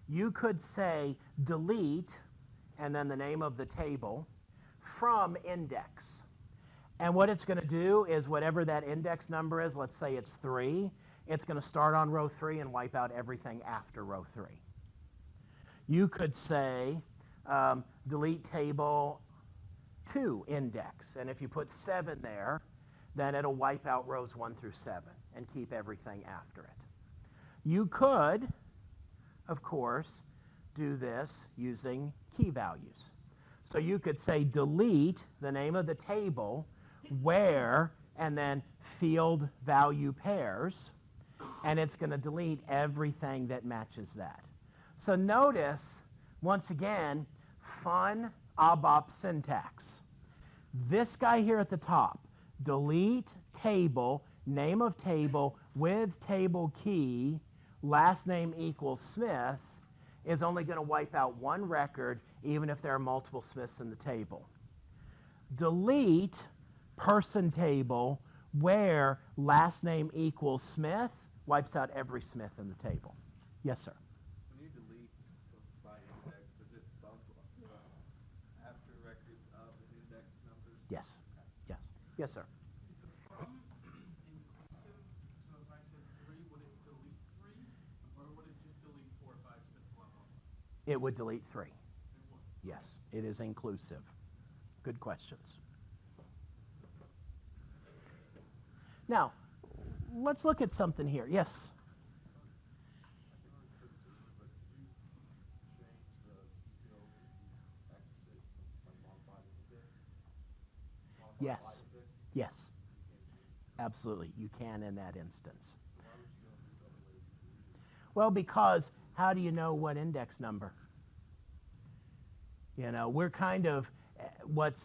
You could say delete and then the name of the table from index. And what it's going to do is whatever that index number is, let's say it's 3, it's going to start on row 3 and wipe out everything after row 3. You could say delete table 2 index, and if you put 7 there, then it'll wipe out rows 1 through 7 and keep everything after it. You could, of course, do this using key values. So you could say delete the name of the table where, and then field value pairs, and it's going to delete everything that matches that. So notice, once again, fun ABOP syntax. This guy here at the top, delete table, name of table with table key, last name equals Smith, is only going to wipe out one record even if there are multiple Smiths in the table. Delete person table where last name equals Smith wipes out every Smith in the table. Yes, sir. When you delete by index, does it bump after records of index numbers? Yes. Yes. Yes, sir. Is the from inclusive? So if I said 3, would it delete 3? Or would it just delete 4, 5, 6, blah, blah, blah? It would delete 3. It would. Yes, it is inclusive. Good questions. Now, let's look at something here. Yes? Yes. Yes. Absolutely. You can in that instance. Well, because how do you know what index number? You know, we're kind of,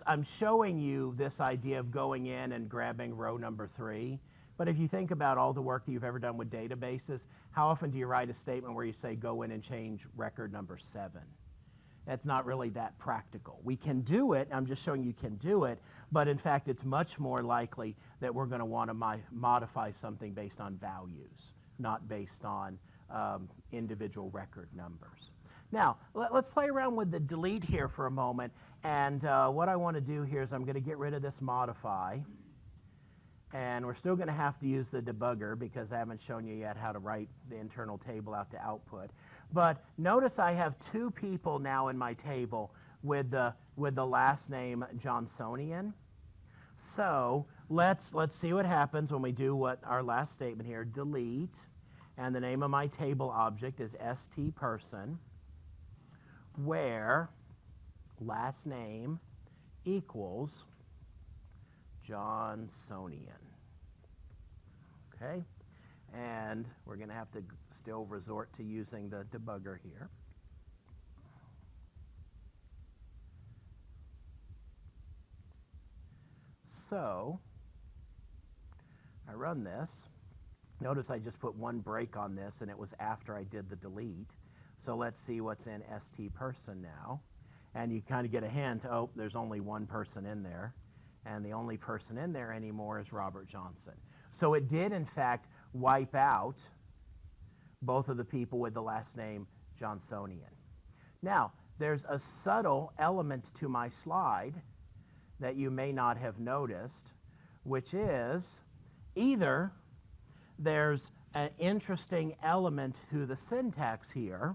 I'm showing you this idea of going in and grabbing row number 3. But if you think about all the work that you've ever done with databases, how often do you write a statement where you say go in and change record number 7? That's not really that practical. We can do it, I'm just showing you can do it, but in fact it's much more likely that we're going to want to modify something based on values, not based on individual record numbers. Now, let's play around with the delete here for a moment, and what I want to do here is I'm going to get rid of this modify, and we're still going to have to use the debugger because I haven't shown you yet how to write the internal table out to output. But notice I have 2 people now in my table with the last name Johnsonian. So let's see what happens when we do what our last statement here, delete, and the name of my table object is stPerson, where last name equals Johnsonian. Okay, and we're going to have to still resort to using the debugger here. So I run this. Notice I just put one break on this, and it was after I did the delete. So let's see what's in stPerson now. And you kind of get a hint, oh, there's only one person in there. And the only person in there anymore is Robert Johnson. So it did, in fact, wipe out both of the people with the last name Johnsonian. Now, there's a subtle element to my slide that you may not have noticed, which is either there's an interesting element to the syntax here,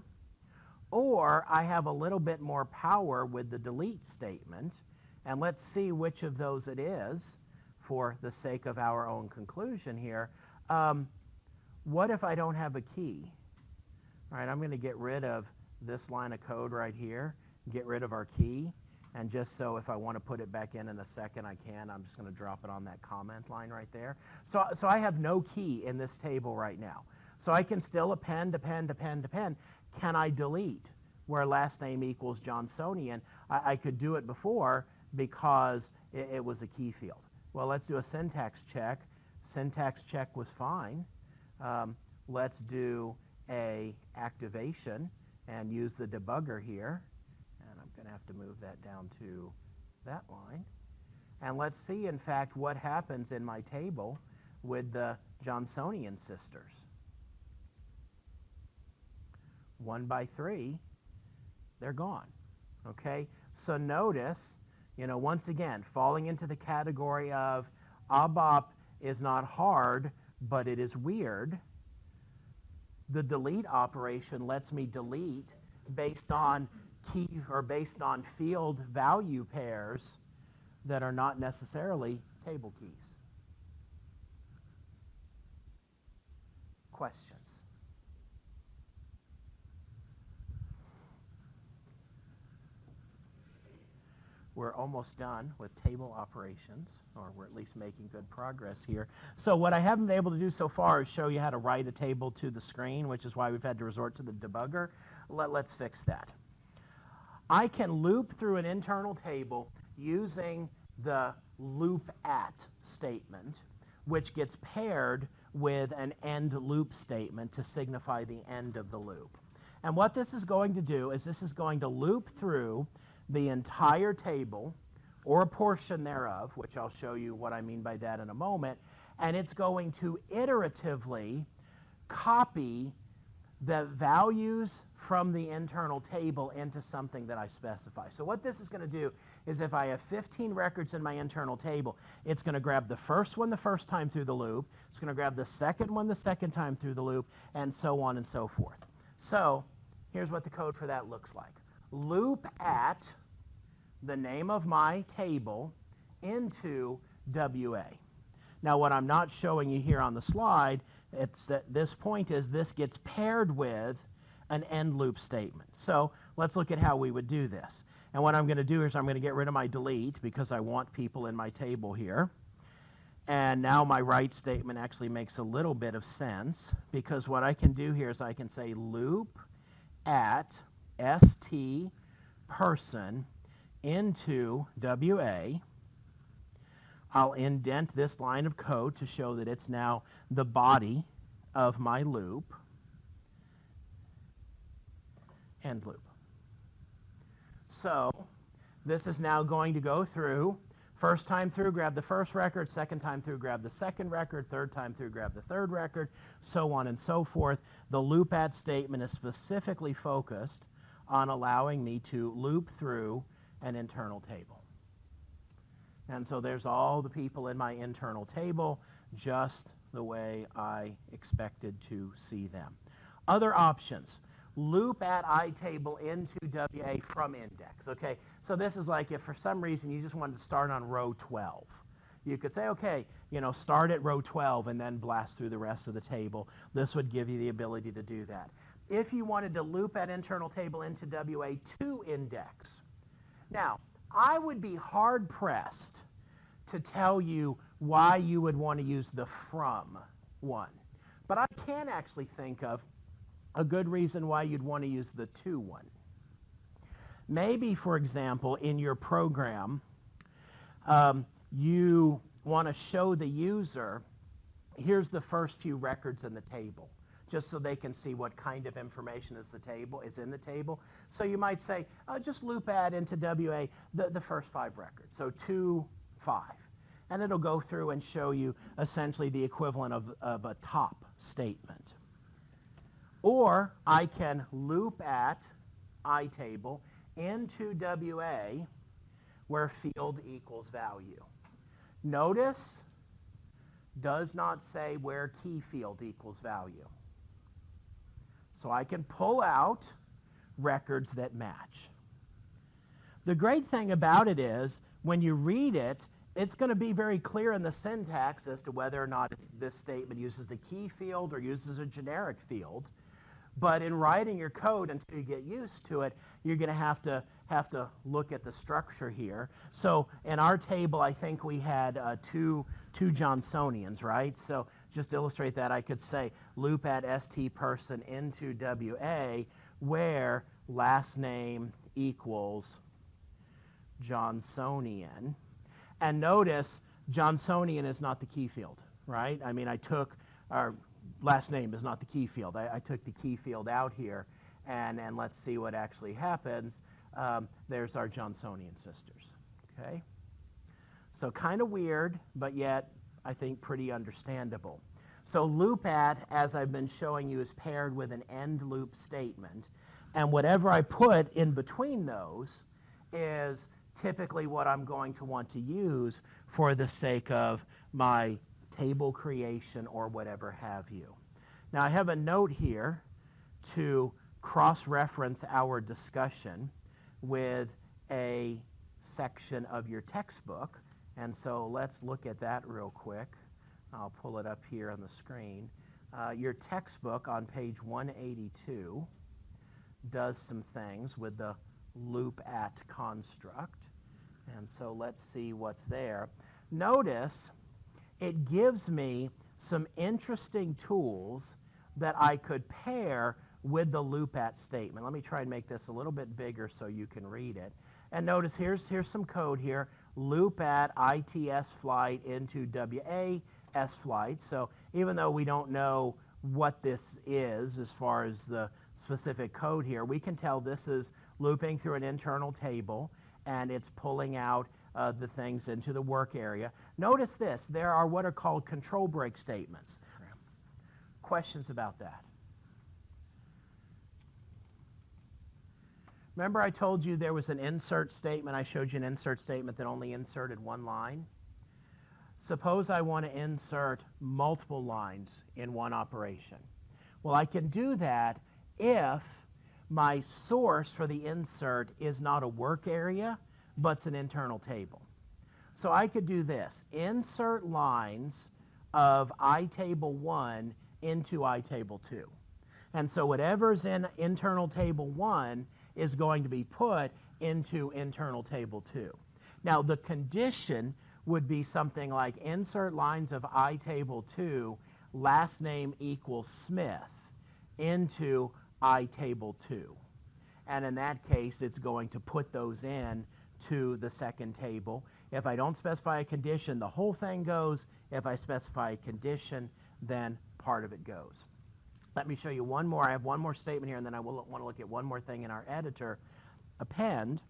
or I have a little bit more power with the delete statement, and let's see which of those it is for the sake of our own conclusion here. What if I don't have a key? All right, I'm going to get rid of this line of code right here, get rid of our key, and just so if I want to put it back in a second, I can. I'm just going to drop it on that comment line right there. So I have no key in this table right now. So I can still append. Can I delete where last name equals Johnsonian? I could do it before because it was a key field. Well, let's do a syntax check. Syntax check was fine. Let's do a activation and use the debugger here. And I'm going to have to move that down to that line. And let's see, in fact, what happens in my table with the Johnsonian sisters. 1 by 3, they're gone. Okay, so notice, once again, falling into the category of ABAP is not hard, but it is weird. The delete operation lets me delete based on key or based on field value pairs that are not necessarily table keys. Questions? We're almost done with table operations, or we're at least making good progress here. So what I haven't been able to do so far is show you how to write a table to the screen, which is why we've had to resort to the debugger. Let's fix that. I can loop through an internal table using the loop at statement, which gets paired with an end loop statement to signify the end of the loop. And what this is going to do is this is going to loop through the entire table or a portion thereof, which I'll show you what I mean by that in a moment, and it's going to iteratively copy the values from the internal table into something that I specify. So what this is going to do is if I have 15 records in my internal table, it's going to grab the first one the first time through the loop, it's going to grab the second one the second time through the loop, and so on and so forth. So here's what the code for that looks like. Loop at the name of my table into WA. Now what I'm not showing you here on the slide, it's at this point is this gets paired with an end loop statement. So let's look at how we would do this. And what I'm going to do is I'm going to get rid of my delete because I want people in my table here. And now my write statement actually makes a little bit of sense because what I can do here is I can say loop at st person into WA. I'll indent this line of code to show that it's now the body of my loop. End loop. So this is now going to go through. First time through, grab the first record. Second time through, grab the second record. Third time through, grab the third record, so on and so forth. The loop at statement is specifically focused on allowing me to loop through an internal table. And so there's all the people in my internal table, just the way I expected to see them. Other options. Loop at iTable into WA from index. Okay, so this is like if for some reason you just wanted to start on row 12. You could say, okay, start at row 12 and then blast through the rest of the table. This would give you the ability to do that. If you wanted to loop at internal table into WA to index. Now, I would be hard-pressed to tell you why you would want to use the from one. But I can actually think of a good reason why you'd want to use the to one. Maybe, for example, in your program, you want to show the user, here's the first few records in the table, just so they can see what kind of information is in the table. So you might say, just loop add into WA the first 5 records, so 2, 5. And it'll go through and show you essentially the equivalent of a top statement. Or I can loop at iTable into WA where field equals value. Notice, does not say where key field equals value. So I can pull out records that match. The great thing about it is, when you read it, it's going to be very clear in the syntax as to whether or not this statement uses a key field or uses a generic field. But in writing your code, until you get used to it, you're going to have to look at the structure here. So in our table, I think we had two Johnsonians, right? So just to illustrate that, I could say loop at st person into WA where last name equals Johnsonian. And notice Johnsonian is not the key field, right? I mean, I took our last name is not the key field. I took the key field out here, and let's see what actually happens. There's our Johnsonian sisters, okay? So kind of weird, but yet I think pretty understandable. So loop at, as I've been showing you, is paired with an end loop statement, and whatever I put in between those is typically what I'm going to want to use for the sake of my table creation or whatever have you. Now I have a note here to cross-reference our discussion with a section of your textbook. And so let's look at that real quick. I'll pull it up here on the screen. Your textbook on page 182 does some things with the loop at construct. And so let's see what's there. Notice it gives me some interesting tools that I could pair with the loop at statement. Let me try and make this a little bit bigger so you can read it. And notice here's some code here. Loop at ITS flight into WAS flight. So even though we don't know what this is as far as the specific code here, we can tell this is looping through an internal table and it's pulling out the things into the work area. Notice this, there are what are called control break statements. Questions about that? Remember I told you there was an insert statement. I showed you an insert statement that only inserted one line. Suppose I want to insert multiple lines in one operation. Well, I can do that if my source for the insert is not a work area, but it's an internal table. So I could do this, insert lines of iTable 1 into iTable 2. And so whatever's in internal table 1 is going to be put into internal table 2. Now the condition would be something like insert lines of iTable 2, last name equals Smith, into iTable 2. And in that case, it's going to put those in to the second table. If I don't specify a condition, the whole thing goes. If I specify a condition, then part of it goes. Let me show you one more. I have one more statement here, and then I will want to look at one more thing in our editor. Append.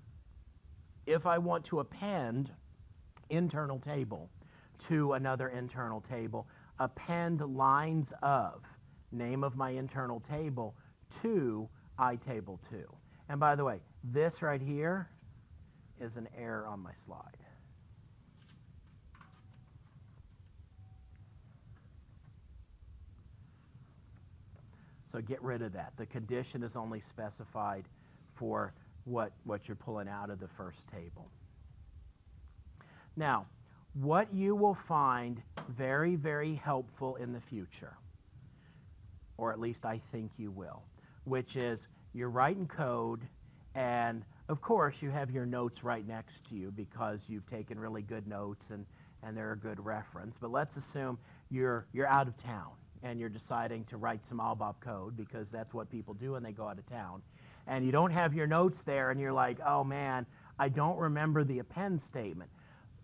If I want to append internal table to another internal table, append lines of, name of my internal table, to iTable 2. And by the way, this right here is an error on my slide. So get rid of that. The condition is only specified for what you're pulling out of the first table. Now, what you will find very, very helpful in the future, or at least I think you will, which is you're writing code, and of course you have your notes right next to you because you've taken really good notes and they're a good reference. But let's assume you're out of town and you're deciding to write some ABAP code because that's what people do when they go out of town. And you don't have your notes there and you're like, oh man, I don't remember the append statement.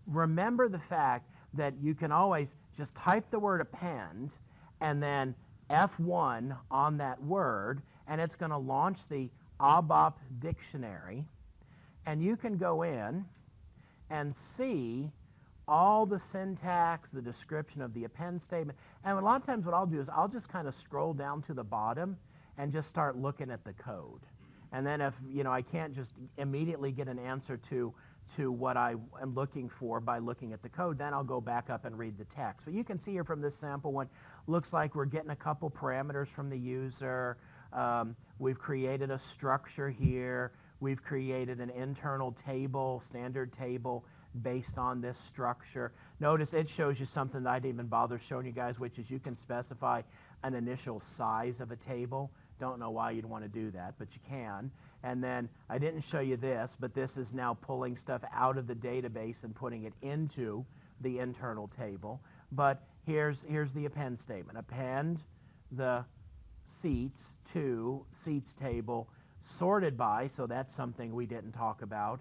Remember the fact that you can always just type the word append and then F1 on that word, and it's going to launch the ABAP dictionary, and you can go in and see all the syntax, the description of the append statement. And a lot of times what I'll do is I'll just kind of scroll down to the bottom and just start looking at the code. And then if I can't just immediately get an answer to what I am looking for by looking at the code, then I'll go back up and read the text. But you can see here from this sample one, looks like we're getting a couple parameters from the user. We've created a structure here. We've created an internal table, standard table, based on this structure. Notice it shows you something that I didn't even bother showing you guys, which is you can specify an initial size of a table. Don't know why you'd want to do that, but you can. And then I didn't show you this, but this is now pulling stuff out of the database and putting it into the internal table. But here's the append statement. Append the seats to seats table sorted by, so that's something we didn't talk about.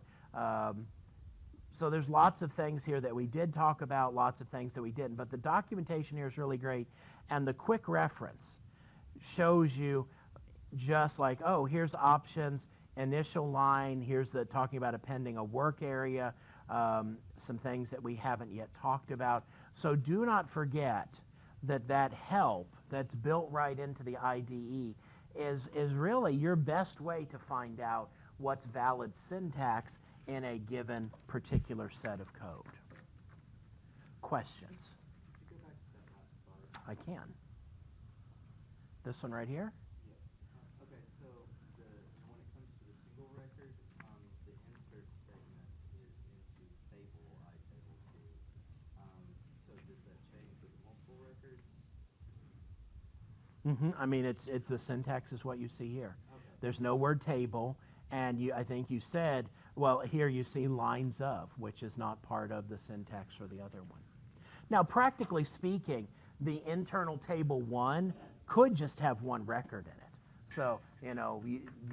So there's lots of things here that we did talk about, lots of things that we didn't, but the documentation here is really great, and the quick reference shows you just like, oh, here's options, initial line, here's the talking about appending a work area, some things that we haven't yet talked about. So do not forget that help that's built right into the IDE is really your best way to find out what's valid syntax in a given particular set of code. Questions? Could you go back to that last slide? I can. This one right here? Yeah. Okay, so when it comes to the single record, the insert segment is into table table 2. So does that change with the multiple records? I mean, it's the syntax is what you see here. Okay. There's no word table, and I think you said, well, here you see lines of, which is not part of the syntax for the other one. Now, practically speaking, the internal table 1 could just have one record in it. So,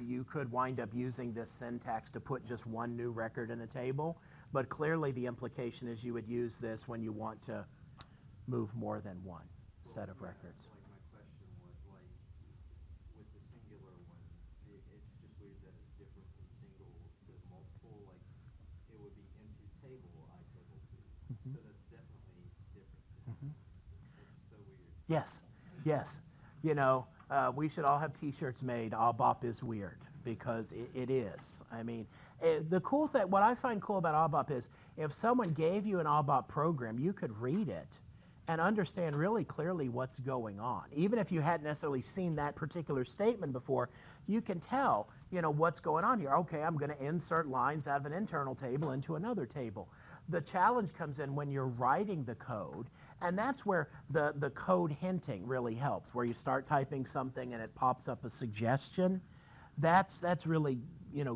you could wind up using this syntax to put just one new record in a table, but clearly the implication is you would use this when you want to move more than one set of records. Like my question was, like, with the singular one, it's just weird that it's different from single to multiple. Like, it would be into table table 2. So that's definitely different. It's so weird. Yes, yes. We should all have T-shirts made, ABOP is weird, because it is. I mean, the cool thing, what I find cool about ABOP is if someone gave you an ABOP program, you could read it and understand really clearly what's going on. Even if you hadn't necessarily seen that particular statement before, you can tell, what's going on here. Okay, I'm going to insert lines out of an internal table into another table. The challenge comes in when you're writing the code, and that's where the code hinting really helps, where you start typing something and it pops up a suggestion. That's really,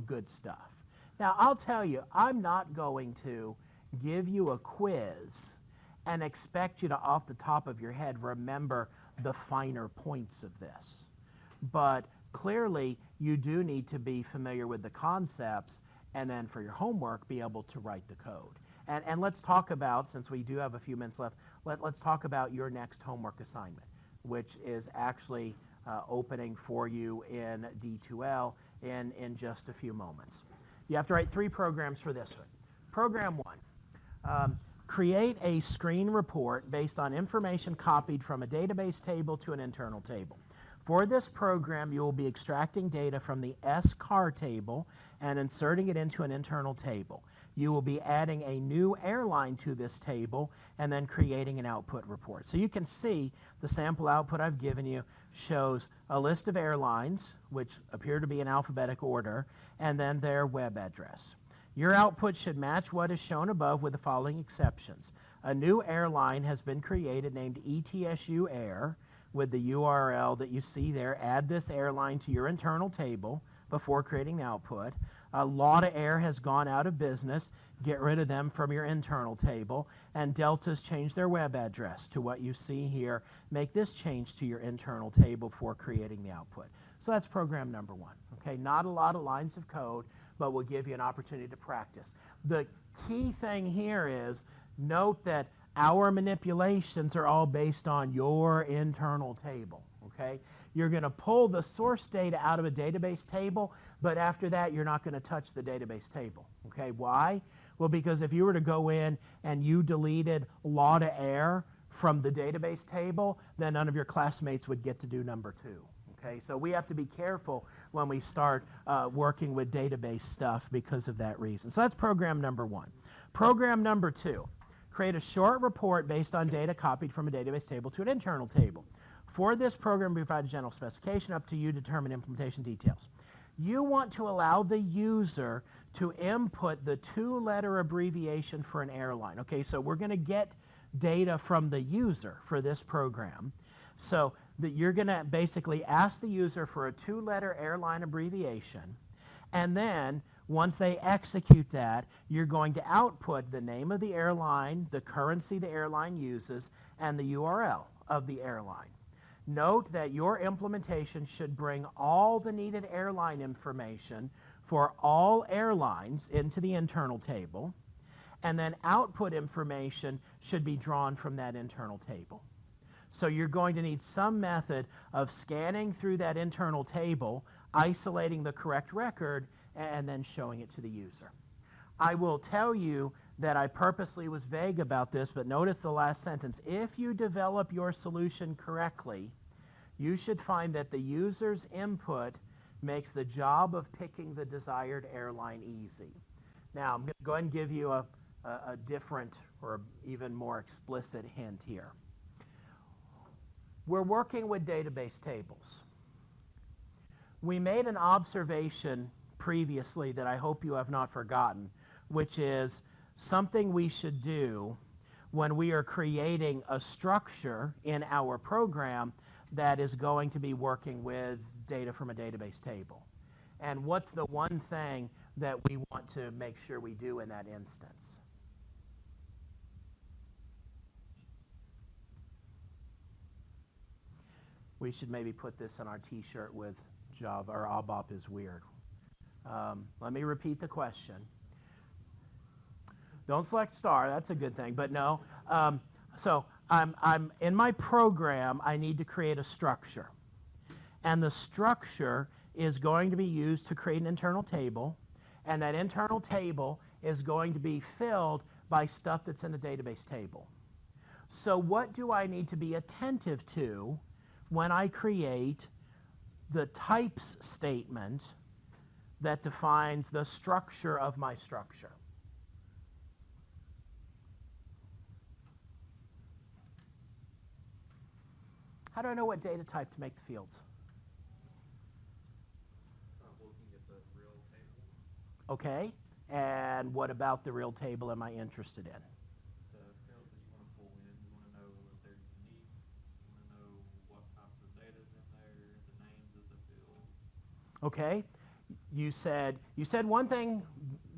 good stuff. Now, I'll tell you, I'm not going to give you a quiz and expect you to, off the top of your head, remember the finer points of this. But clearly, you do need to be familiar with the concepts, and then for your homework, be able to write the code. And let's talk about, since we do have a few minutes left, let's talk about your next homework assignment, which is actually opening for you in D2L in just a few moments. You have to write 3 programs for this one. Program 1, create a screen report based on information copied from a database table to an internal table. For this program, you will be extracting data from the SCAR table and inserting it into an internal table. You will be adding a new airline to this table and then creating an output report. So you can see the sample output I've given you shows a list of airlines, which appear to be in alphabetical order, and then their web address. Your output should match what is shown above with the following exceptions. A new airline has been created named ETSU Air with the URL that you see there. Add this airline to your internal table before creating the output. A lot of Air has gone out of business. Get rid of them from your internal table. And Delta's changed their web address to what you see here. Make this change to your internal table before creating the output. So that's program number 1. Okay, not a lot of lines of code, but we'll give you an opportunity to practice. The key thing here is note that our manipulations are all based on your internal table, okay? You're going to pull the source data out of a database table, but after that, you're not going to touch the database table, okay? Why? Well, because if you were to go in and you deleted lot of air from the database table, then none of your classmates would get to do number 2. Okay, so we have to be careful when we start working with database stuff because of that reason. So that's program number 1. Program number 2, create a short report based on data copied from a database table to an internal table. For this program, we provide a general specification. Up to you to determine implementation details. You want to allow the user to input the 2-letter abbreviation for an airline. Okay, so we're going to get data from the user for this program. So that you're going to basically ask the user for a 2-letter airline abbreviation, and then once they execute that, you're going to output the name of the airline, the currency the airline uses, and the URL of the airline. Note that your implementation should bring all the needed airline information for all airlines into the internal table, and then output information should be drawn from that internal table. So you're going to need some method of scanning through that internal table, isolating the correct record, and then showing it to the user. I will tell you that I purposely was vague about this, but notice the last sentence. If you develop your solution correctly, you should find that the user's input makes the job of picking the desired airline easy. Now, I'm going to go ahead and give you a different or even more explicit hint here. We're working with database tables. We made an observation previously that I hope you have not forgotten, which is something we should do when we are creating a structure in our program that is going to be working with data from a database table. And what's the one thing that we want to make sure we do in that instance? We should maybe put this on our t-shirt with Java or ABAP is weird. Let me repeat the question. Don't select star, that's a good thing, but no. So I'm in my program, I need to create a structure. And the structure is going to be used to create an internal table, and that internal table is going to be filled by stuff that's in the database table. So what do I need to be attentive to when I create the types statement that defines the structure of my structure? How do I know what data type to make the fields? Looking at the real table. Okay, and what about the real table am I interested in? The fields that you want to pull in, you want to know if they're unique, you want to know what types of data is in there, the names of the fields. Okay, you said one thing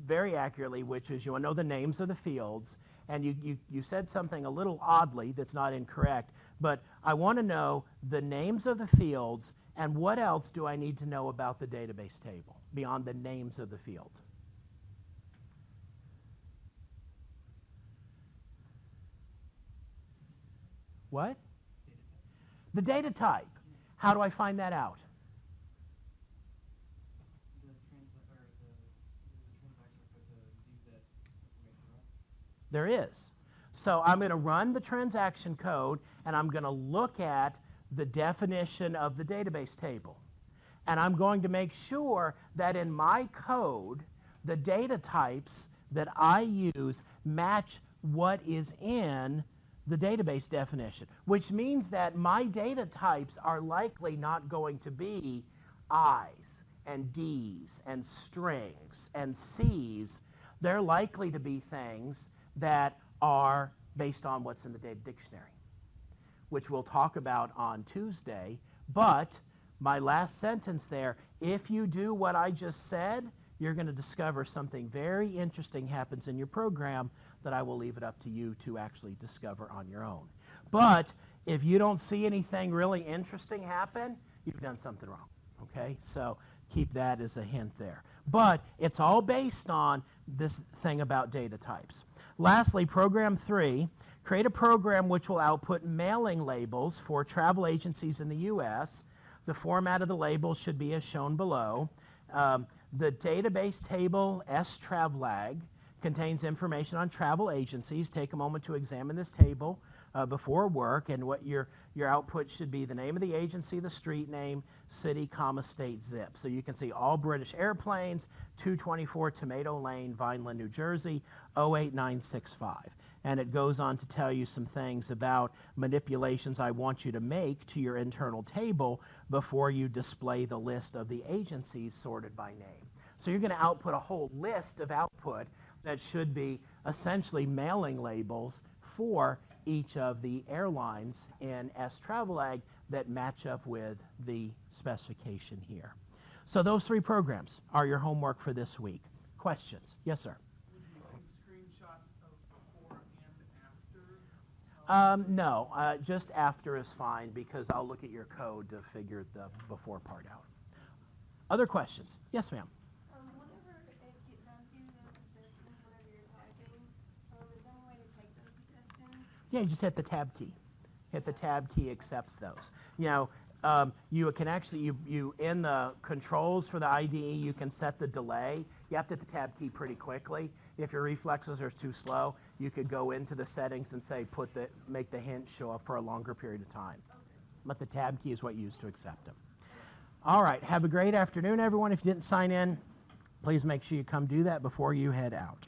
very accurately, which is you want to know the names of the fields, and you said something a little oddly that's not incorrect, but I want to know the names of the fields, and what else do I need to know about the database table beyond the names of the field? What? The data type. How do I find that out? There is. So I'm going to run the transaction code, and I'm going to look at the definition of the database table. And I'm going to make sure that in my code, the data types that I use match what is in the database definition, which means that my data types are likely not going to be I's and D's and strings and C's. They're likely to be things that are based on what's in the data dictionary, which we'll talk about on Tuesday. But my last sentence there, if you do what I just said, you're going to discover something very interesting happens in your program that I will leave it up to you to actually discover on your own. But if you don't see anything really interesting happen, you've done something wrong, okay? So keep that as a hint there. But it's all based on this thing about data types. Lastly, program 3, create a program which will output mailing labels for travel agencies in the U.S. The format of the labels should be as shown below. The database table stravlag contains information on travel agencies. Take a moment to examine this table before work, and what your output should be the name of the agency, the street name, city, comma, state, zip. So you can see all British airplanes, 224 Tomato Lane, Vineland, New Jersey, 08965. And it goes on to tell you some things about manipulations I want you to make to your internal table before you display the list of the agencies sorted by name. So you're going to output a whole list of output that should be essentially mailing labels for each of the airlines in stravlag that match up with the specification here. So those 3 programs are your homework for this week. Questions? Yes, sir. Would you take screenshots of before and after? No, just after is fine because I'll look at your code to figure the before part out. Other questions? Yes, ma'am. Whenever it does give you those suggestions whenever you're typing, is there a way to take those suggestions? Yeah, you just hit the tab key. Hit the tab key, accepts those. You know, you can actually, you in the controls for the IDE, you can set the delay. You have to hit the tab key pretty quickly. If your reflexes are too slow, you could go into the settings and say, make the hint show up for a longer period of time. But the tab key is what you use to accept them. All right, have a great afternoon, everyone. If you didn't sign in, Please make sure you come do that before you head out.